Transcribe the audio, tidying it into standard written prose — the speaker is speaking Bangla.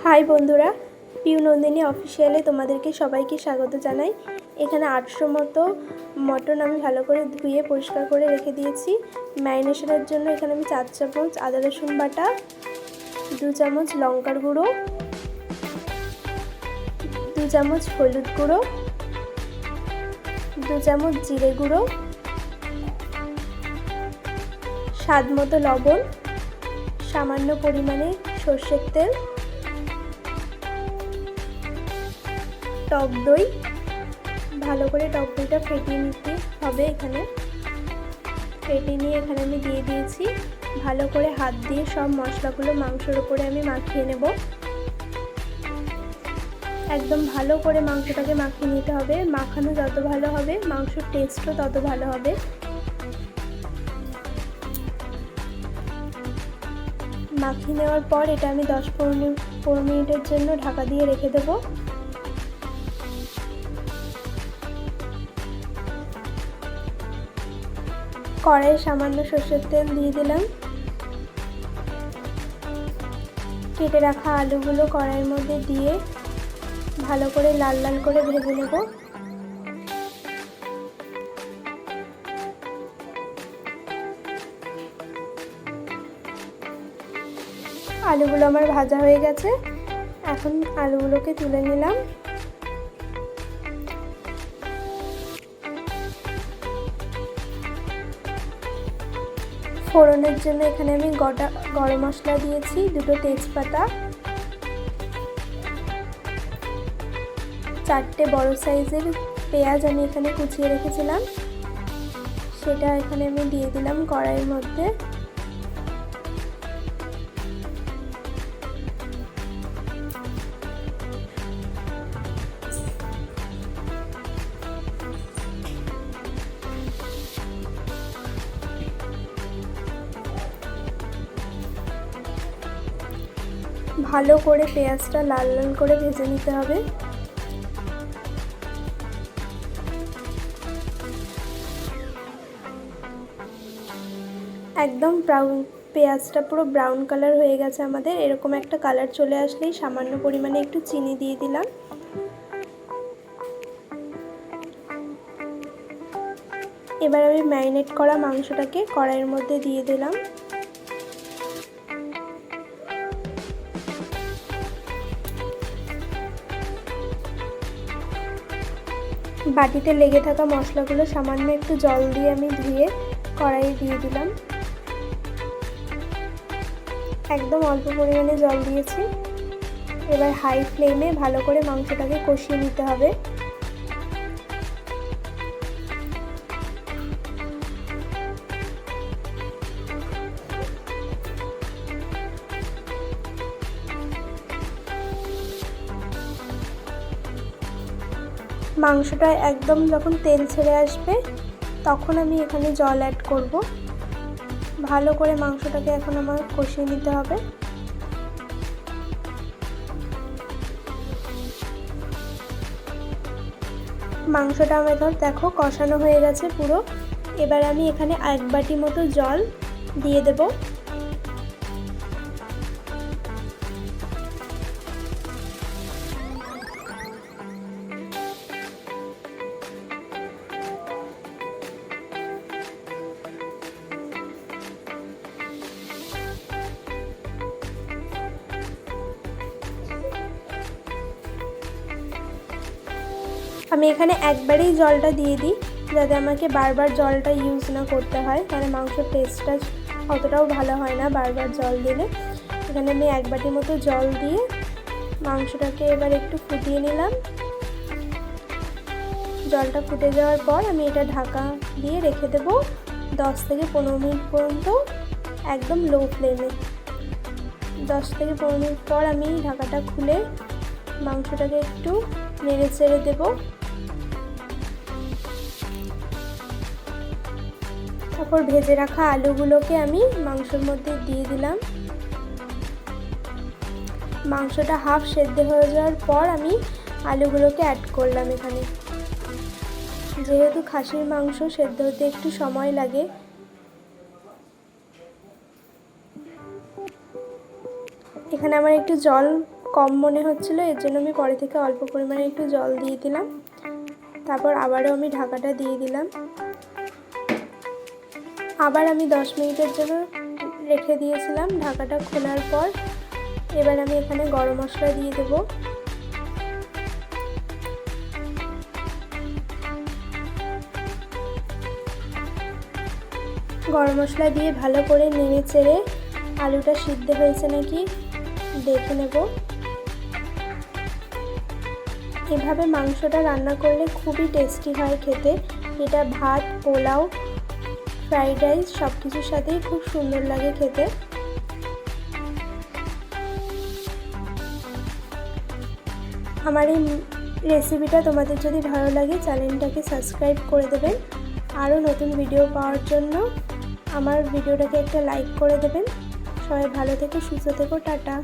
হাই বন্ধুরা, পিউ নন্দিনী অফিসিয়ালে তোমাদেরকে সবাইকে স্বাগত জানাই। এখানে 800 মতো মটন আমি ভালো করে ধুয়ে পরিষ্কার করে রেখে দিয়েছি। ম্যারিনেশনের জন্য এখানে আমি 4 চামচ আদা রসুন বাটা, 2 চামচ লঙ্কার গুঁড়ো, 2 চামচ হলুদ গুঁড়ো, 2 চামচ জিরে গুঁড়ো, স্বাদ মতো লবণ, সামান্য পরিমাণে সর্ষের তেল, টক দই, ভালো করে টক দইটা ফেটিয়ে নিতে হবে। এখানে ফেটিয়ে নিয়ে এখানে আমি দিয়ে দিয়েছি। ভালো করে হাত দিয়ে সব মশলাগুলো মাংসের উপরে আমি মাখিয়ে নেব। একদম ভালো করে মাংসটাকে মাখিয়ে নিতে হবে। মাখানো যত ভালো হবে মাংসের টেস্টও তত ভালো হবে। মাখিয়ে নেওয়ার পর এটা আমি 10-15 মিনিটের জন্য ঢাকা দিয়ে রেখে দেবো। কড়াইয়ে সামান্য সর্ষের তেল দিয়ে দিলাম। কেটে রাখা আলুগুলো কড়াইয়ের মধ্যে দিয়ে ভালো করে লাল লাল করে ভেজে নেব। আলুগুলো আমার ভাজা হয়ে গেছে। এখন আলুগুলোকে তুলে নিলাম। ফোড়নের জন্য এখানে আমি গোটা গরম মশলা দিয়েছি, 2টো তেজপাতা, 4টে বড় সাইজের পেঁয়াজ আমি এখানে কুচিয়ে রেখেছিলাম, সেটা এখানে আমি দিয়ে দিলাম কড়াইয়ের মধ্যে। ভালো করে পেঁয়াজটা লাল লাল করে ভেজে নিতে হবে। একদম পেঁয়াজটা পুরো ব্রাউন কালার হয়ে গেছে আমাদের। এরকম একটা কালার চলে আসলেই সামান্য পরিমাণে একটু চিনি দিয়ে দিলাম। এবার আমি ম্যারিনেট করা মাংসটাকে কড়াইয়ের মধ্যে দিয়ে দিলাম। বাটিতে লেগে থাকা মশলাগুলো সামান্য একটু জল দিয়ে আমি ধুয়ে কড়াইয়ে দিয়ে দিলাম। একদম অল্প পরিমাণে জল দিয়েছি। এবার হাই ফ্লেমে ভালো করে মাংসটাকে কষিয়ে নিতে হবে। মাংসটা একদম যখন তেল ছেড়ে আসবে তখন আমি এখানে জল অ্যাড করব। ভালো করে মাংসটাকে এখন আমার কষিয়ে নিতে হবে। মাংসটা আমার দেখো কষানো হয়ে গেছে পুরো। এবার আমি এখানে 1 বাটি মতো জল দিয়ে দেব। আমি এখানে একবারেই জলটা দিয়ে দিই, যাতে আমাকে বারবার জলটা ইউজ না করতে হয়, তাহলে মাংসের টেস্টটা অতটাও ভালো হয় না বারবার জল দিলে। এখানে আমি 1 বাটি মতো জল দিয়ে মাংসটাকে এবার একটু ফুটিয়ে নিলাম। জলটা ফুটে যাওয়ার পর আমি এটা ঢাকা দিয়ে রেখে দেবো 10-15 মিনিট পর্যন্ত, একদম লো ফ্লেমে। 10-15 মিনিট পর আমি ঢাকাটা খুলে মাংসটাকে একটু নেড়ে চেড়ে দেবো। তারপর ভেজে রাখা আলুগুলোকে আমি মাংসের মধ্যে দিয়ে দিলাম। মাংসটা হাফ সেদ্ধ হয়ে যাওয়ার পর আমি আলুগুলোকে অ্যাড করলাম এখানে। যেহেতু খাসির মাংস সেদ্ধ হতে একটু সময় লাগে, এখানে আমার একটু জল কম মনে হচ্ছিলো, এর জন্য আমি পরে থেকে অল্প পরিমাণে একটু জল দিয়ে দিলাম। তারপর আবারও আমি ঢাকাটা দিয়ে দিলাম। আবার আমি 10 মিনিটের জন্য রেখে দিয়েছিলাম। ঢাকাটা খোলার পর এবার আমি এখানে গরম মশলা দিয়ে দেব। গরম মশলা দিয়ে ভালো করে নেড়ে চেড়ে আলুটা সিদ্ধ হয়েছে নাকি দেখে নেব। এভাবে মাংসটা রান্না করলে খুবই টেস্টি হয় খেতে। এটা ভাত, পোলাও, ফ্রাইড রাইস সব কিছুর সাথেই খুব সুন্দর লাগে খেতে। আমার এই রেসিপিটা তোমাদের যদি ভালো লাগে চ্যানেলটাকে সাবস্ক্রাইব করে দেবেন। আরও নতুন ভিডিও পাওয়ার জন্য আমার ভিডিওটাকে একটা লাইক করে দেবেন। সবাই ভালো থেকো, সুস্থ থেকো, টাটা।